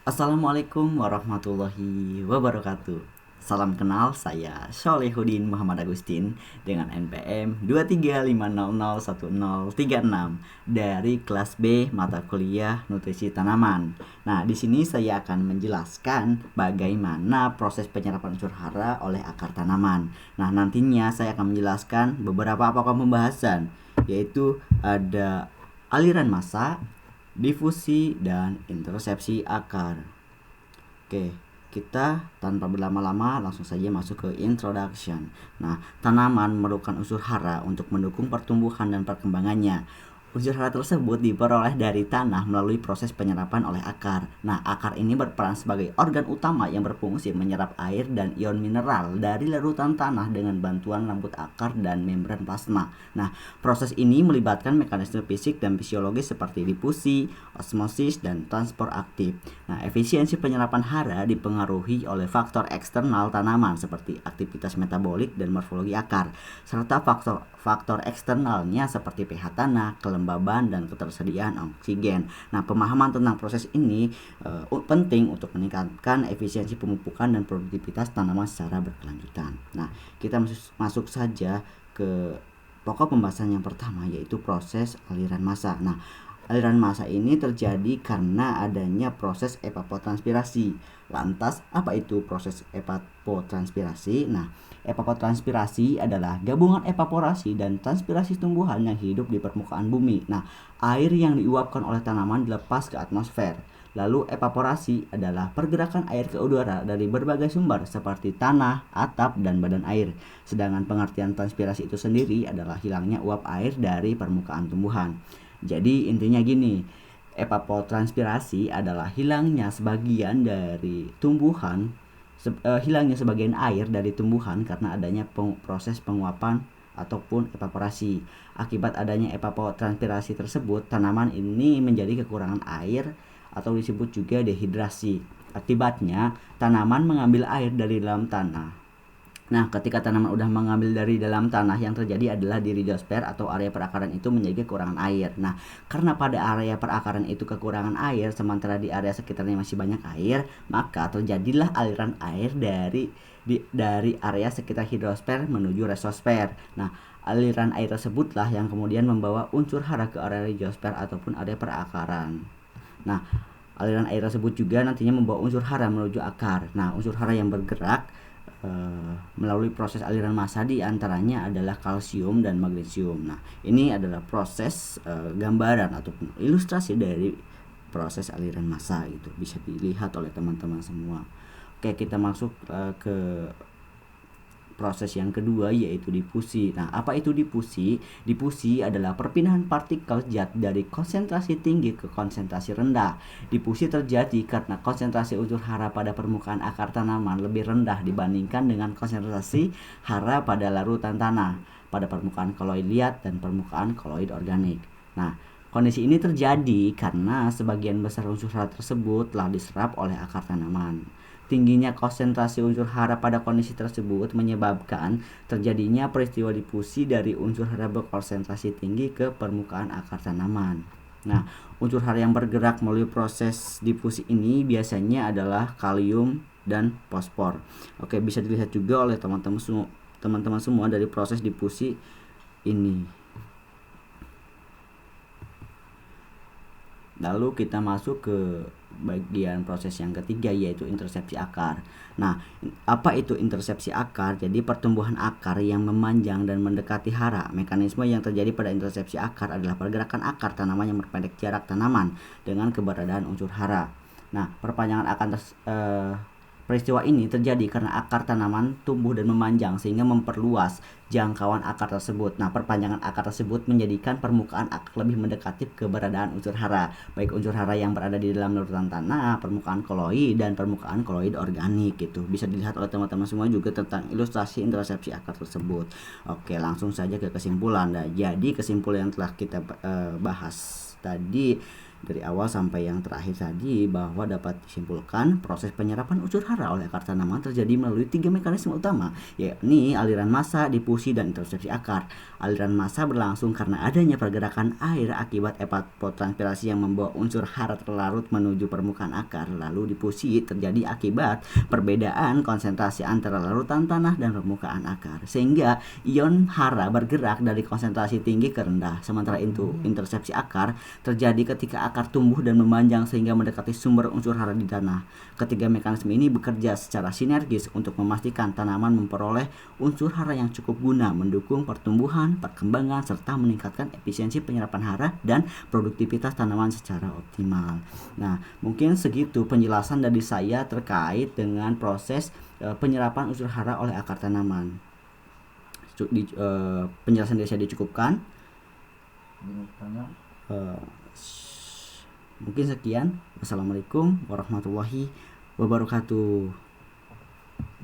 Assalamualaikum warahmatullahi wabarakatuh. Salam kenal, saya Syolehudin Muhammad Agustin dengan NPM 235001036 dari kelas B mata kuliah Nutrisi Tanaman. Nah, di sini saya akan menjelaskan bagaimana proses penyerapan unsur hara oleh akar tanaman. Nah, nantinya saya akan menjelaskan beberapa pokok pembahasan, yaitu ada aliran massa, difusi, dan intersepsi akar. Oke, kita tanpa berlama-lama langsung saja masuk ke introduction. Nah, tanaman memerlukan unsur hara untuk mendukung pertumbuhan dan perkembangannya. Unsur hara tersebut diperoleh dari tanah melalui proses penyerapan oleh akar. Nah, akar ini berperan sebagai organ utama yang berfungsi menyerap air dan ion mineral dari larutan tanah dengan bantuan rambut akar dan membran plasma. Nah, proses ini melibatkan mekanisme fisik dan fisiologis seperti difusi, osmosis, dan transport aktif. Nah, efisiensi penyerapan hara dipengaruhi oleh faktor eksternal tanaman seperti aktivitas metabolik dan morfologi akar, serta faktor eksternalnya seperti pH tanah, kelembaban, dan ketersediaan oksigen. Nah, pemahaman tentang proses ini penting untuk meningkatkan efisiensi pemupukan dan produktivitas tanaman secara berkelanjutan. Nah, kita masuk saja ke pokok pembahasan yang pertama, yaitu proses aliran massa. Nah, aliran massa ini terjadi karena adanya proses evapotranspirasi. Lantas, apa itu proses evapotranspirasi? Nah, evapotranspirasi adalah gabungan evaporasi dan transpirasi tumbuhan yang hidup di permukaan bumi. Nah, air yang diuapkan oleh tanaman dilepas ke atmosfer. Lalu evaporasi adalah pergerakan air ke udara dari berbagai sumber seperti tanah, atap, dan badan air. Sedangkan pengertian transpirasi itu sendiri adalah hilangnya uap air dari permukaan tumbuhan. Jadi intinya gini, evapotranspirasi adalah hilangnya sebagian dari tumbuhan, hilangnya sebagian air dari tumbuhan karena adanya proses penguapan ataupun evaporasi. Akibat adanya evapotranspirasi tersebut, tanaman ini menjadi kekurangan air atau disebut juga dehidrasi. Akibatnya, tanaman mengambil air dari dalam tanah. Nah, ketika tanaman udah mengambil dari dalam tanah, yang terjadi adalah di rizosfer atau area perakaran itu menjadi kekurangan air. Nah, karena pada area perakaran itu kekurangan air, sementara di area sekitarnya masih banyak air, maka terjadilah aliran air dari area sekitar hidrosfer menuju resosfer. Nah, aliran air tersebutlah yang kemudian membawa unsur hara ke area rizosfer ataupun area perakaran. Nah, aliran air tersebut juga nantinya membawa unsur hara menuju akar. Nah, unsur hara yang bergerak melalui proses aliran massa di antaranya adalah kalsium dan magnesium. Nah, ini adalah proses gambaran ataupun ilustrasi dari proses aliran massa gitu. Bisa dilihat oleh teman-teman semua. Oke, kita masuk ke proses yang kedua, yaitu difusi. Nah, apa itu difusi? Difusi adalah perpindahan partikel zat dari konsentrasi tinggi ke konsentrasi rendah. Difusi terjadi karena konsentrasi unsur hara pada permukaan akar tanaman lebih rendah dibandingkan dengan konsentrasi hara pada larutan tanah, pada permukaan koloid liat dan permukaan koloid organik. Nah, kondisi ini terjadi karena sebagian besar unsur hara tersebut telah diserap oleh akar tanaman. Tingginya konsentrasi unsur hara pada kondisi tersebut menyebabkan terjadinya peristiwa difusi dari unsur hara berkonsentrasi tinggi ke permukaan akar tanaman. Nah, unsur hara yang bergerak melalui proses difusi ini biasanya adalah kalium dan fosfor. Oke, bisa dilihat juga oleh teman-teman semua dari proses difusi ini. Lalu kita masuk ke bagian proses yang ketiga, yaitu intersepsi akar. Nah, apa itu intersepsi akar? Jadi pertumbuhan akar yang memanjang dan mendekati hara. Mekanisme yang terjadi pada intersepsi akar adalah pergerakan akar tanaman yang memperpendek jarak tanaman dengan keberadaan unsur hara. Nah, peristiwa ini terjadi karena akar tanaman tumbuh dan memanjang sehingga memperluas jangkauan akar tersebut. Nah, perpanjangan akar tersebut menjadikan permukaan akar lebih mendekati keberadaan unsur hara, baik unsur hara yang berada di dalam larutan tanah, permukaan koloid, dan permukaan koloid organik gitu. Bisa dilihat oleh teman-teman semua juga tentang ilustrasi intersepsi akar tersebut. Oke, langsung saja ke kesimpulan. Nah, jadi kesimpulan yang telah kita bahas tadi, dari awal sampai yang terakhir tadi bahwa dapat disimpulkan proses penyerapan unsur hara oleh akar tanaman terjadi melalui 3 mekanisme utama, yakni aliran massa, difusi, dan intersepsi akar. Aliran massa berlangsung karena adanya pergerakan air akibat evapotranspirasi yang membawa unsur hara terlarut menuju permukaan akar. Lalu difusi terjadi akibat perbedaan konsentrasi antara larutan tanah dan permukaan akar, sehingga ion hara bergerak dari konsentrasi tinggi ke rendah. Sementara itu intersepsi akar terjadi ketika akar tumbuh dan memanjang sehingga mendekati sumber unsur hara di tanah. Ketiga mekanisme ini bekerja secara sinergis untuk memastikan tanaman memperoleh unsur hara yang cukup guna mendukung pertumbuhan, perkembangan, serta meningkatkan efisiensi penyerapan hara dan produktivitas tanaman secara optimal. Nah, mungkin segitu penjelasan dari saya terkait dengan proses penyerapan unsur hara oleh akar tanaman. Penjelasan dari saya dicukupkan. Mungkin sekian. Wassalamualaikum warahmatullahi wabarakatuh.